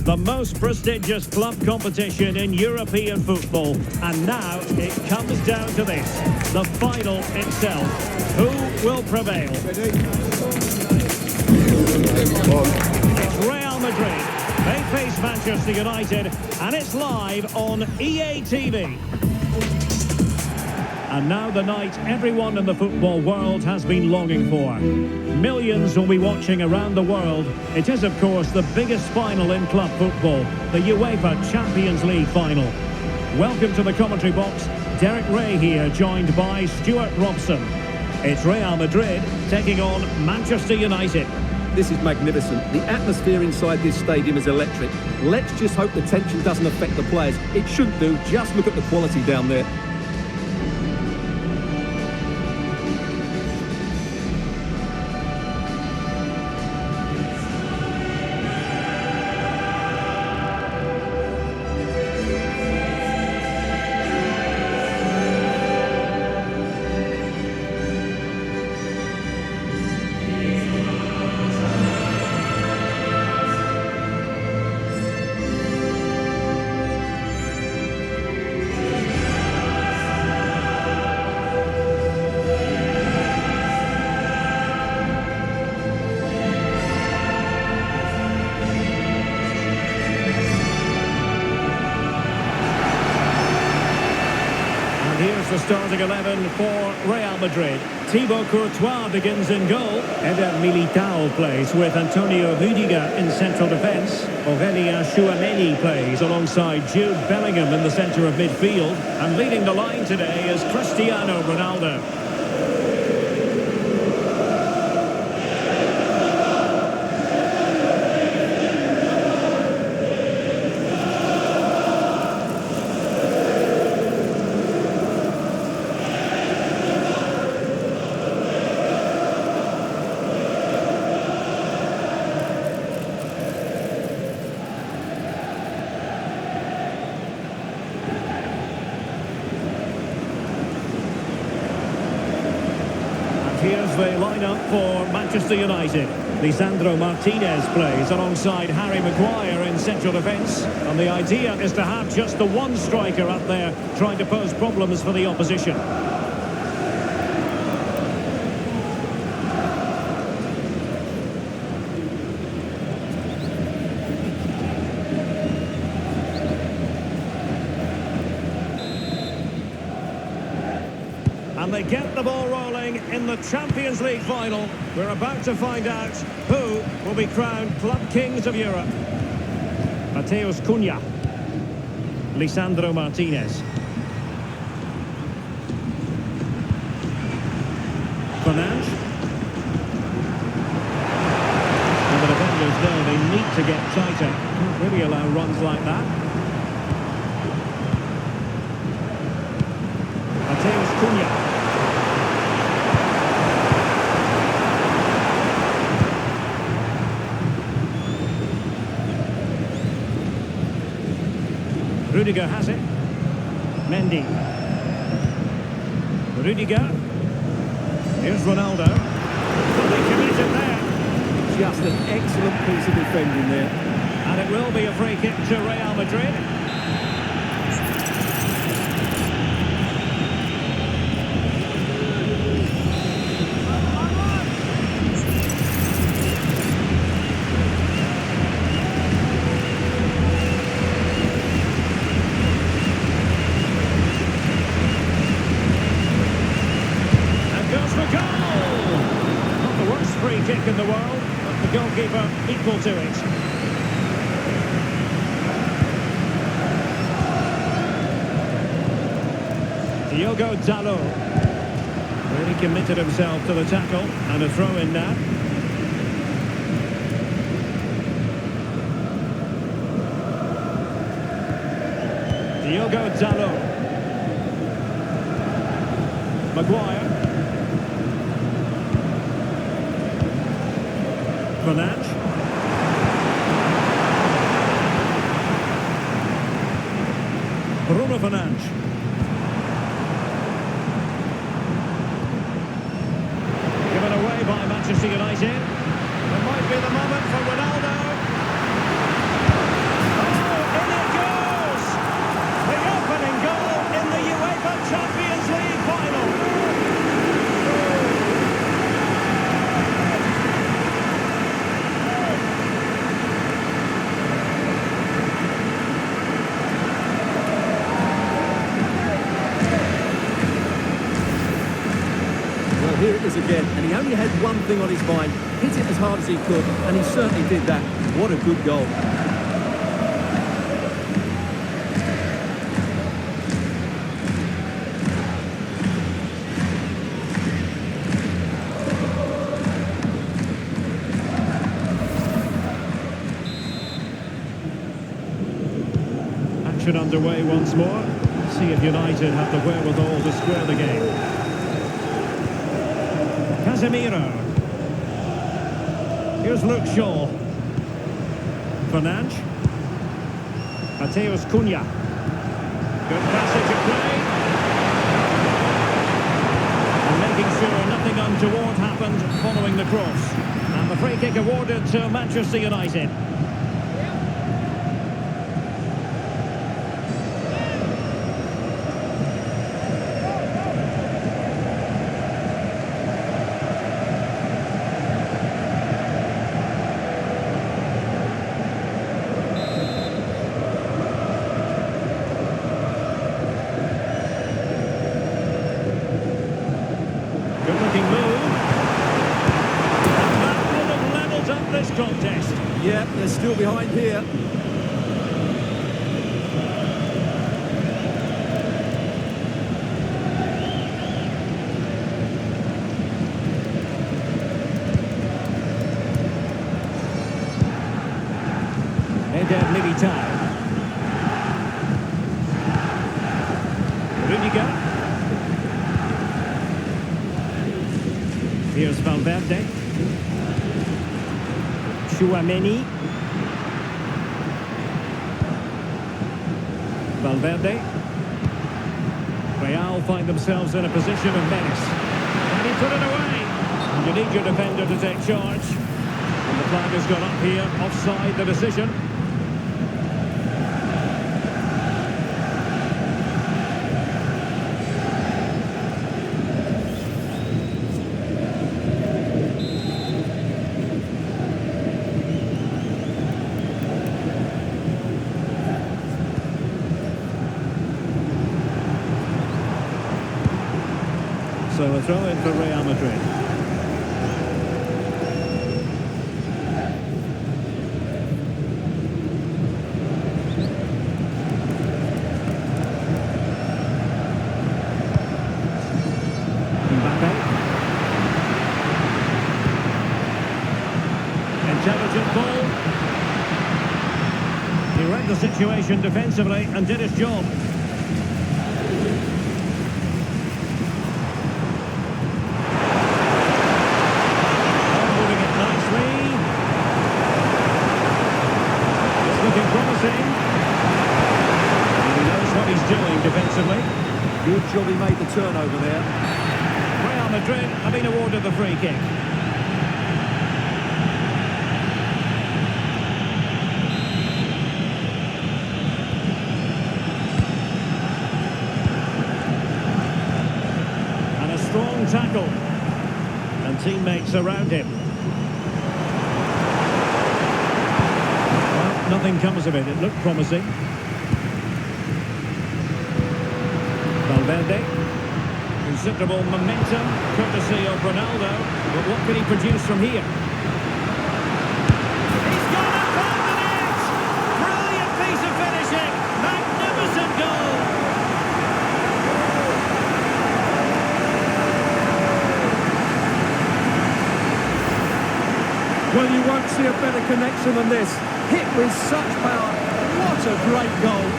the most prestigious club competition in European football. And now it comes down to this, the final itself. Who will prevail? It's Real Madrid. They face Manchester United, and it's live on EA TV. And now the night everyone in the football world has been longing for. Millions will be watching around the world. It is, of course, the biggest final in club football, the UEFA Champions League final. Welcome to the commentary box. Derek Ray here, joined by Stuart Robson. It's Real Madrid taking on Manchester United. This is magnificent. The atmosphere inside this stadium is electric. Let's just hope the tension doesn't affect the players. It shouldn't do. Just look at the quality down there. Here's the starting 11 for Real Madrid. Thibaut Courtois begins in goal. Eder Militao plays with Antonio Rüdiger in central defence. Aurelien Tchouameni plays alongside Jude Bellingham in the centre of midfield. And leading the line today is Cristiano Ronaldo. Here's the lineup for Manchester United. Lisandro Martinez plays alongside Harry Maguire in central defence. And the idea is to have just the one striker up there trying to pose problems for the opposition. And they get the ball rolling in the Champions League final. We're about to find out who will be crowned Club Kings of Europe. Mateus Cunha. Lisandro Martinez. Fernandes. And the defenders know they need to get tighter. Can't really allow runs like that. Mateus Cunha. Rüdiger has it. Mendy. Rüdiger. Here's Ronaldo. Fully committed there. Just an excellent piece of defending there. And it will be a free kick to Real Madrid. Free kick in the world, but the goalkeeper equal to it. Diogo Dalot really committed himself to the tackle, and a throw in now. Diogo Dalot. Maguire. Fernandes. Bruno Fernandes. Given away by Manchester United. It might be the moment for Ronaldo. hitters again, and he only had one thing on his mind. Hit it as hard as he could, and he certainly did that. What a good goal. Action underway once more. See if United have the wherewithal to square the game. Casemiro. Here's Luke Shaw. Fernandes. Mateus Cunha. Good passage of play. And making sure nothing untoward happened following the cross. And the free kick awarded to Manchester United. Good-looking move. And that would have levelled up this contest. Yeah, they're still behind here. Eder Militao. Rudiger. Here's Valverde. Chouameni. Valverde. Real find themselves in a position of menace. And he put it away. And you need your defender to take charge. And the flag has gone up here, offside the decision. So a throw in for Real Madrid. Mbappe. Intelligent ball. He read the situation defensively and did his job. Defensively. Good job he made the turnover there. Real Madrid have been awarded the free kick. And a strong tackle. And teammates around him. Well, nothing comes of it. It looked promising. Valverde, considerable momentum, courtesy of Ronaldo, but what can he produce from here? He's gone and found the net! Brilliant piece of finishing! Magnificent goal! Well, you won't see a better connection than this. Hit with such power. What a great goal.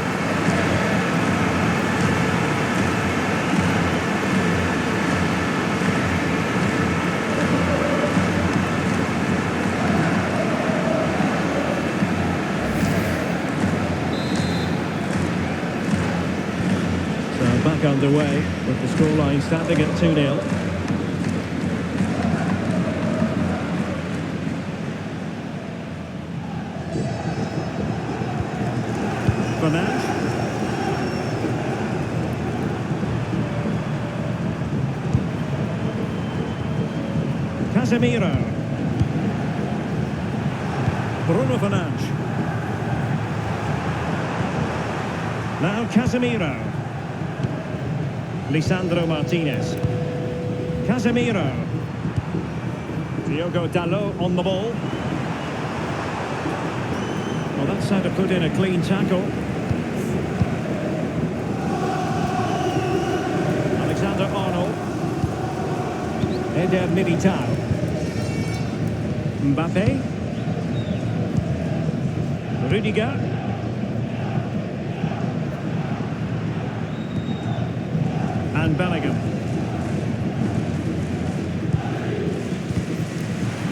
Back underway with the scoreline standing at 2-0. Fernandes. Casemiro. Bruno Fernandes. Now Casemiro. Lisandro Martinez. Casemiro. Diogo Dalot on the ball. Well, that's how to put in a clean tackle. Alexander-Arnold. Eder Militao. Mbappe. Rudiger. And Bellingham.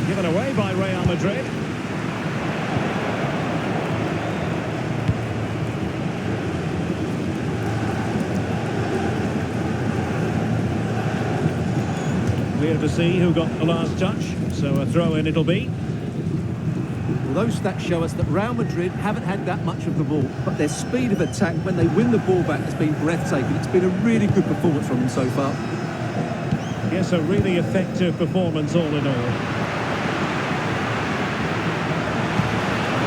Given away by Real Madrid. We're to see who got the last touch, so a throw-in it'll be. Well, those stats show us that Real Madrid haven't had that much of the ball, but their speed of attack when they win the ball back has been breathtaking. It's been a really good performance from them so far. Yes, a really effective performance all in all.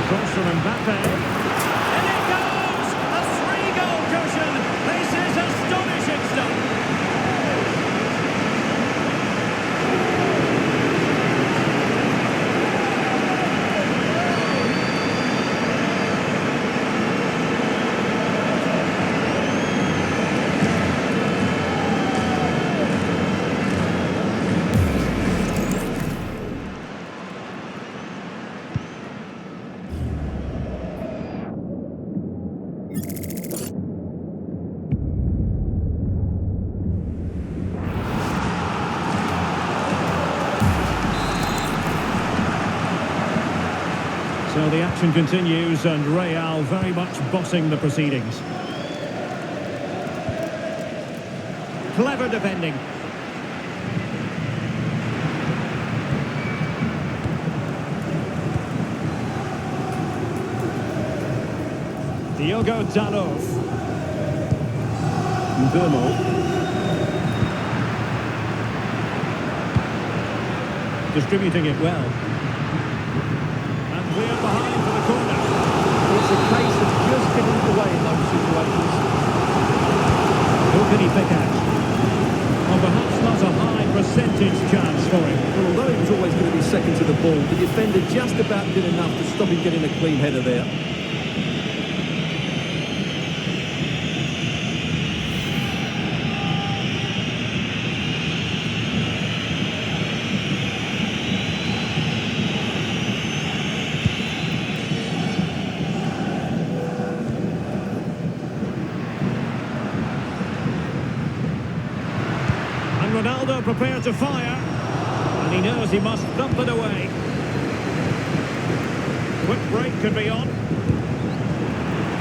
Cross from Mbappe. And it goes! A three-goal cushion! This is astonishing stuff! So the action continues and Real very much bossing the proceedings. Clever defending. Diogo Dalot. Distributing it well. We're behind for the corner. It's a case of just getting away in those situations. Who can he pick out? Well, perhaps not a high percentage chance for him. Well, although he was always going to be second to the ball, the defender just about did enough to stop him getting a clean header there. Ronaldo prepared to fire, and he knows he must thump it away. Quick break could be on.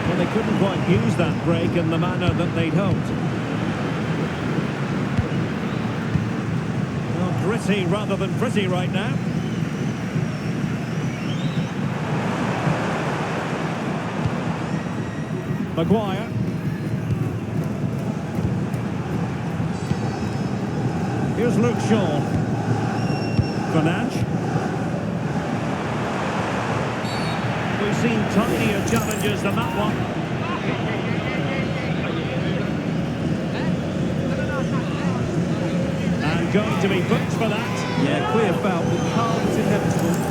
Well, they couldn't quite use that break in the manner that they'd hoped. Well, gritty rather than pretty right now. Maguire. Here's Luke Shaw. Fernandes. We've seen tinier challenges than that one. And going to be booked for that. Yeah, clear foul. The card is inevitable.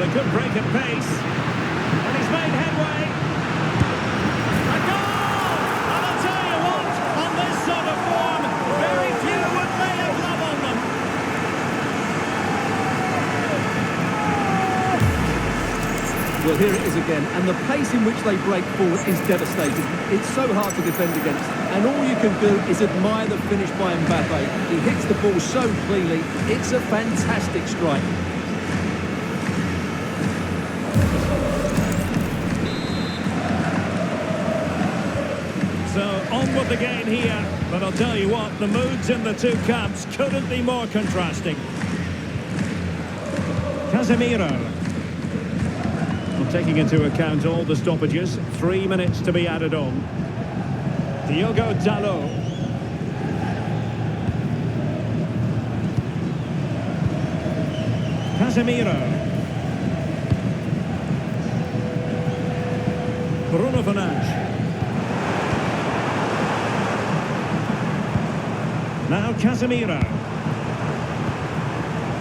Could break at pace, and he's made headway. A goal! And I'll tell you what, on this sort of form, very few would lay a glove on them. Well, here it is again, and the pace in which they break forward is devastating. It's so hard to defend against, and all you can do is admire the finish by Mbappe. He hits the ball so cleanly, it's a fantastic strike. So on with the game here, but I'll tell you what, the moods in the two camps couldn't be more contrasting. Casemiro. Well, taking into account all the stoppages, 3 minutes to be added on. Diogo Dalot. Casemiro. Bruno Fernandes. Now Casemiro.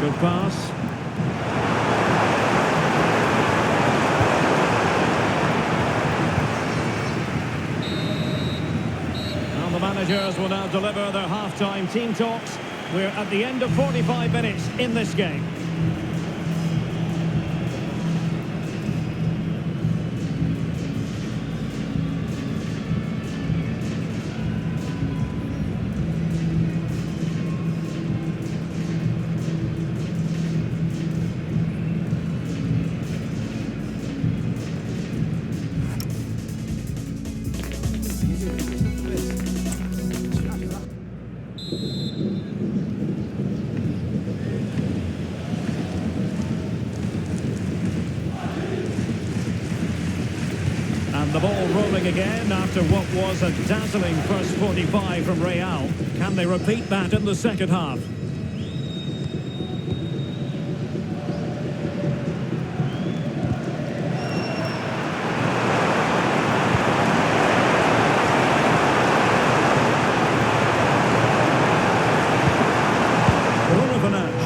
Good pass. And the managers will now deliver their half-time team talks. We're at the end of 45 minutes in this game. And the ball rolling again after what was a dazzling first 45 from Real. Can they repeat that in the second half? Bruno Fernandes.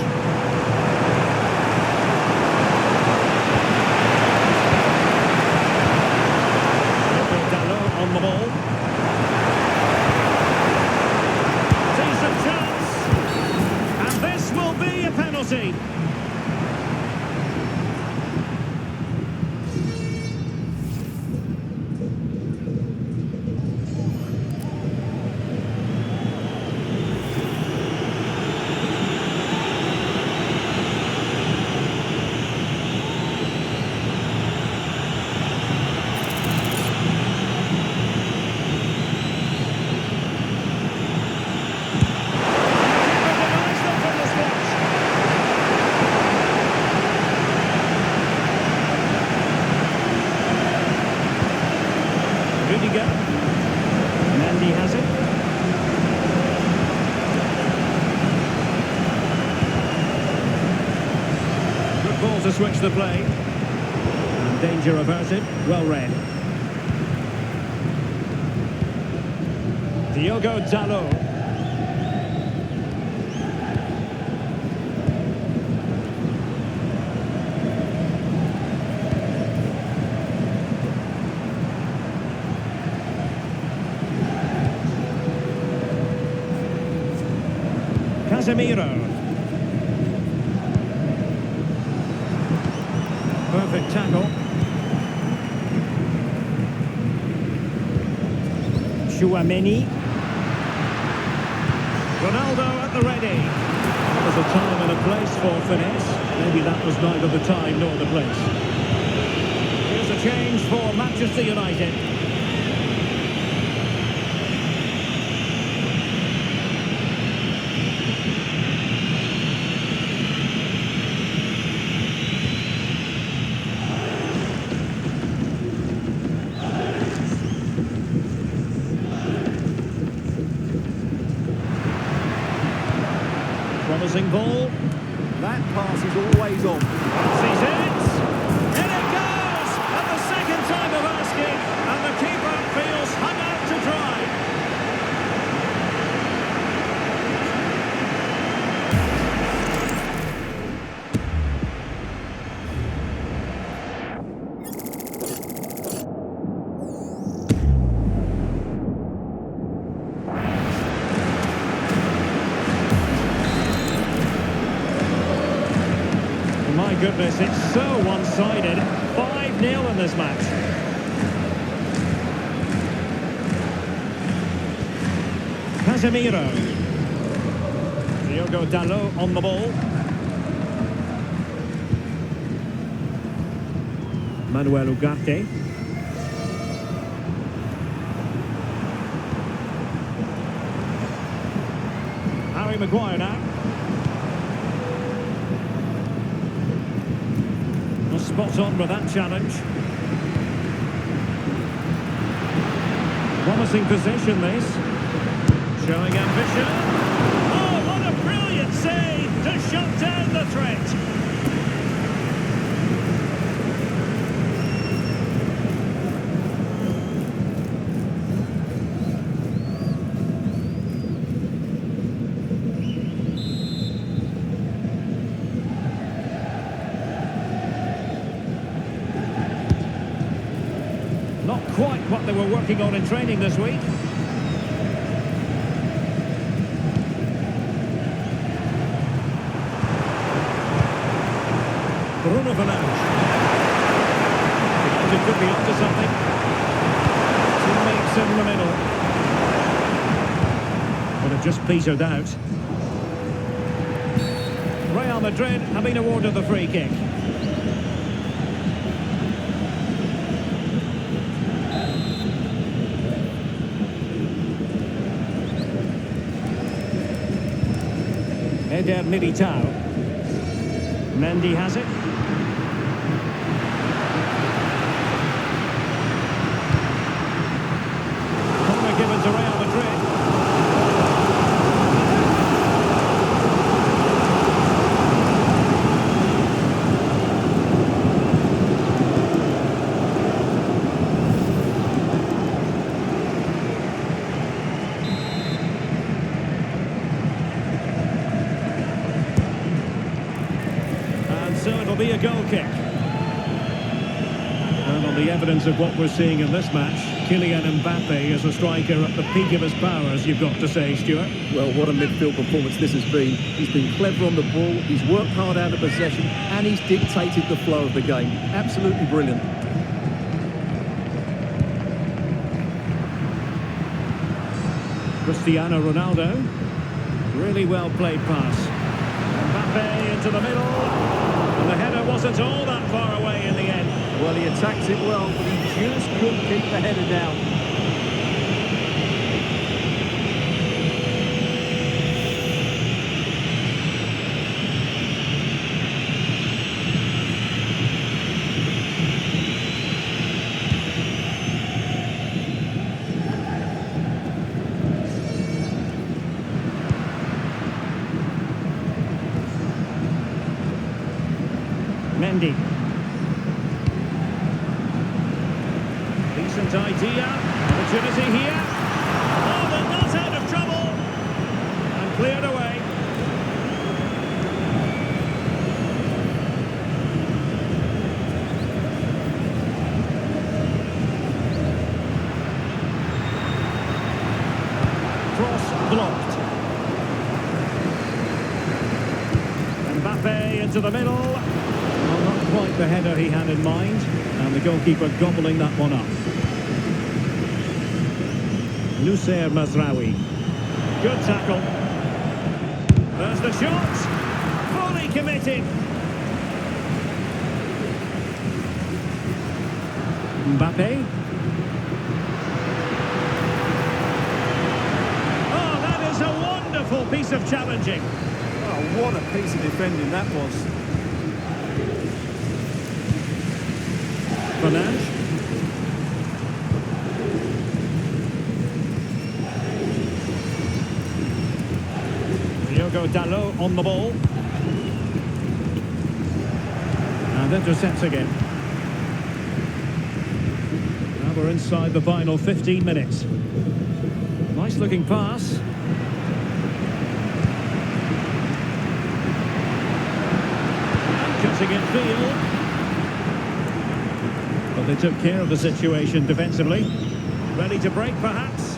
On the ball. Decent chance. And this will be a penalty. Mendy has it. Good ball to switch the play. And danger averted. Well read. Diogo Dalot. Casemiro. Perfect tackle. Chouameni. Ronaldo at the ready. There's a time and a place for finesse. Maybe that was neither the time nor the place. Here's a change for Manchester United. Promising ball. That pass is always on. Sees it. In it goes! At the second time of asking, and the keeper feels hung out to dry. My goodness, it's so one-sided. 5-0 in this match. Casemiro. Diogo Dalot on the ball. Manuel Ugarte. Harry Maguire now. spot on with that challenge. Promising position, this. Showing ambition. Oh, what a brilliant save to shut down the threat. Not quite what they were working on in training this week. Bruno Fernandes. It could be onto something. Teammates in the middle. But it just petered out. Real Madrid have been awarded the free kick. Eder Militao. Mendy has it. Corner given to Real Madrid. So it'll be a goal kick. And on the evidence of what we're seeing in this match, Kylian Mbappe is a striker at the peak of his powers, you've got to say, Stuart. Well, what a midfield performance this has been. He's been clever on the ball, he's worked hard out of possession, and he's dictated the flow of the game. Absolutely brilliant. Cristiano Ronaldo. Really well played pass. Mbappe into the middle. And the header wasn't all that far away in the end. Well, he attacks it well, but he just couldn't keep the header down. Mendy. Decent idea. Opportunity here. Oh, they're not out of trouble. And cleared away. Cross blocked. Mbappe into the middle. Well, not quite the header he had in mind, and the goalkeeper gobbling that one up. Nusser Mazraoui. Good tackle. There's the shot. Fully committed. Mbappe. Oh, that is a wonderful piece of challenging. Oh, what a piece of defending that was. Fernandes. Diogo Dalot on the ball. And intercepts again. Now we're inside the final 15 minutes. Nice looking pass. And cutting in field. But they took care of the situation defensively. Ready to break, perhaps.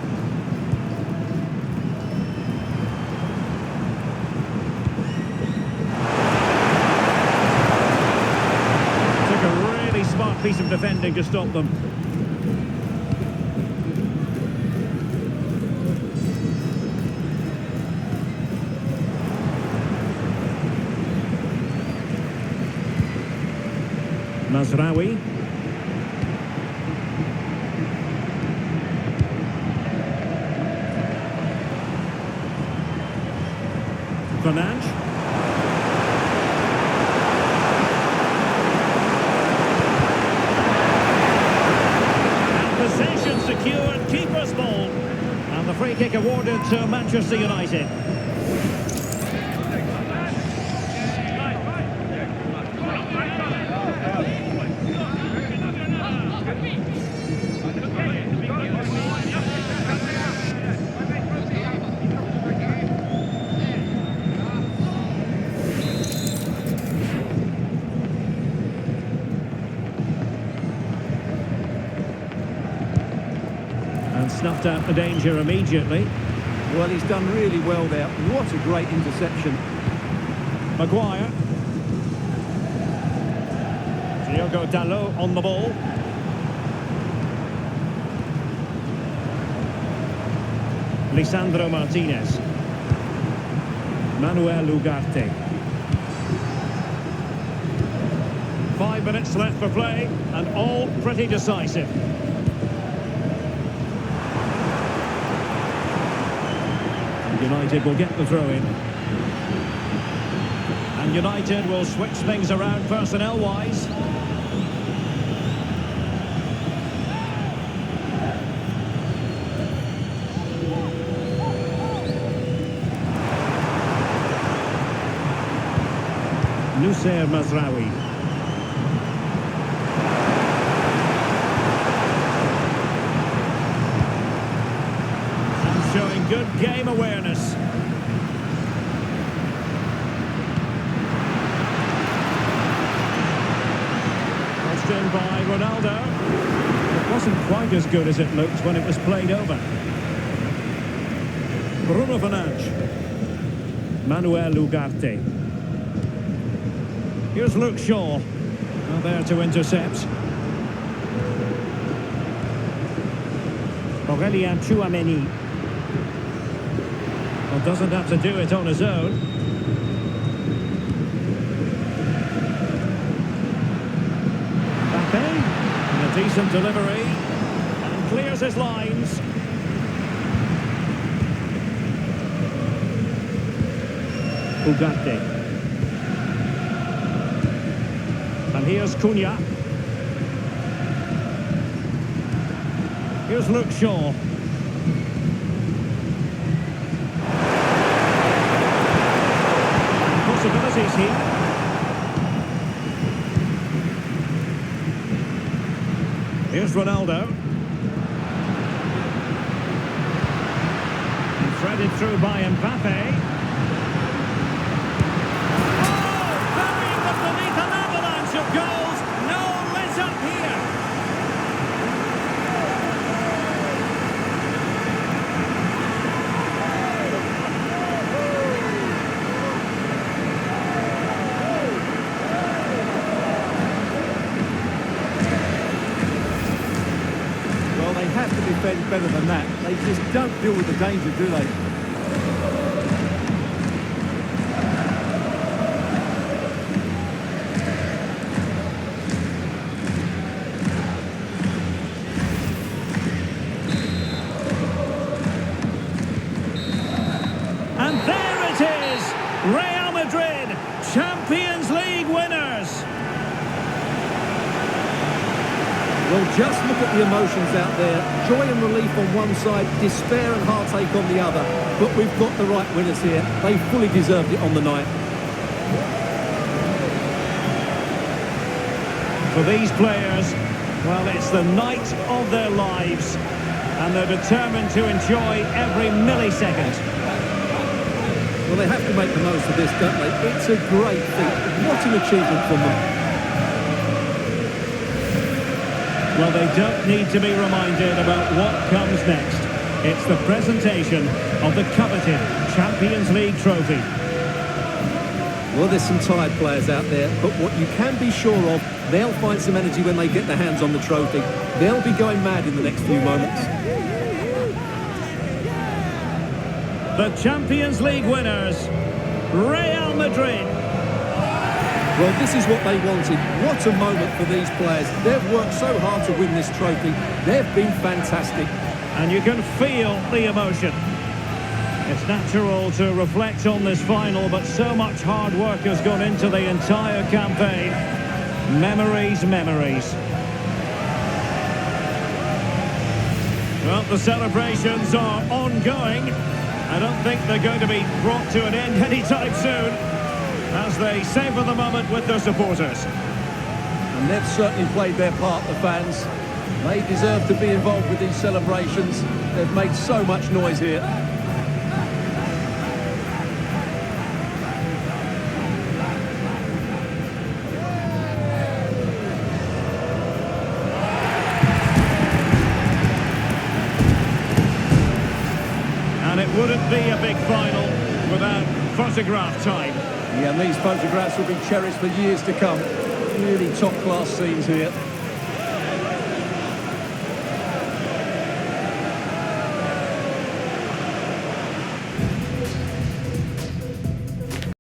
Took a really smart piece of defending to stop them. Mazraoui. Fernandes. Possession secured, keeper's ball. And the free kick awarded to Manchester United. And snuffed out the danger immediately. Well, he's done really well there. What a great interception. Maguire. Diogo Dalot on the ball. Lisandro Martinez. Manuel Ugarte. 5 minutes left for play, and all pretty decisive. United will get the throw in. And United will switch things around personnel-wise. Nussair Mazraoui. And showing good game awareness. Crossed in by Ronaldo. It wasn't quite as good as it looked when it was played over. Bruno Fernandes. Manuel Ugarte. Here's Luke Shaw. Now there to intercept. Aurélien Tchouameni. Well, doesn't have to do it on his own. Mbappé. And a decent delivery. And clears his lines. Ugarte. And here's Cunha. Here's Luke Shaw. Possibilities here. Here's Ronaldo. And threaded through by Mbappé. Of goals, no let up here. Well, they have to defend better than that. They just don't deal with the danger, do they? And there it is! Real Madrid, Champions League winners! Well, just look at the emotions out there. Joy and relief on one side, despair and heartache on the other. But we've got the right winners here. They fully deserved it on the night. For these players, well, it's the night of their lives. And they're determined to enjoy every millisecond. Well, they have to make the most of this, don't they? It's a great feat. What an achievement from them. Well, they don't need to be reminded about what comes next. It's the presentation of the coveted Champions League trophy. Well, there's some tired players out there, but what you can be sure of, they'll find some energy when they get their hands on the trophy. They'll be going mad in the next few moments. The Champions League winners, Real Madrid. Well, this is what they wanted. What a moment for these players. They've worked so hard to win this trophy. They've been fantastic. And you can feel the emotion. It's natural to reflect on this final, but so much hard work has gone into the entire campaign. Memories, memories. Well, the celebrations are ongoing. I don't think they're going to be brought to an end anytime soon, as they savour the moment with their supporters. And they've certainly played their part, the fans. They deserve to be involved with these celebrations. They've made so much noise here. And it wouldn't be a big final without photograph time. Yeah, and these photographs will be cherished for years to come. Really top-class scenes here.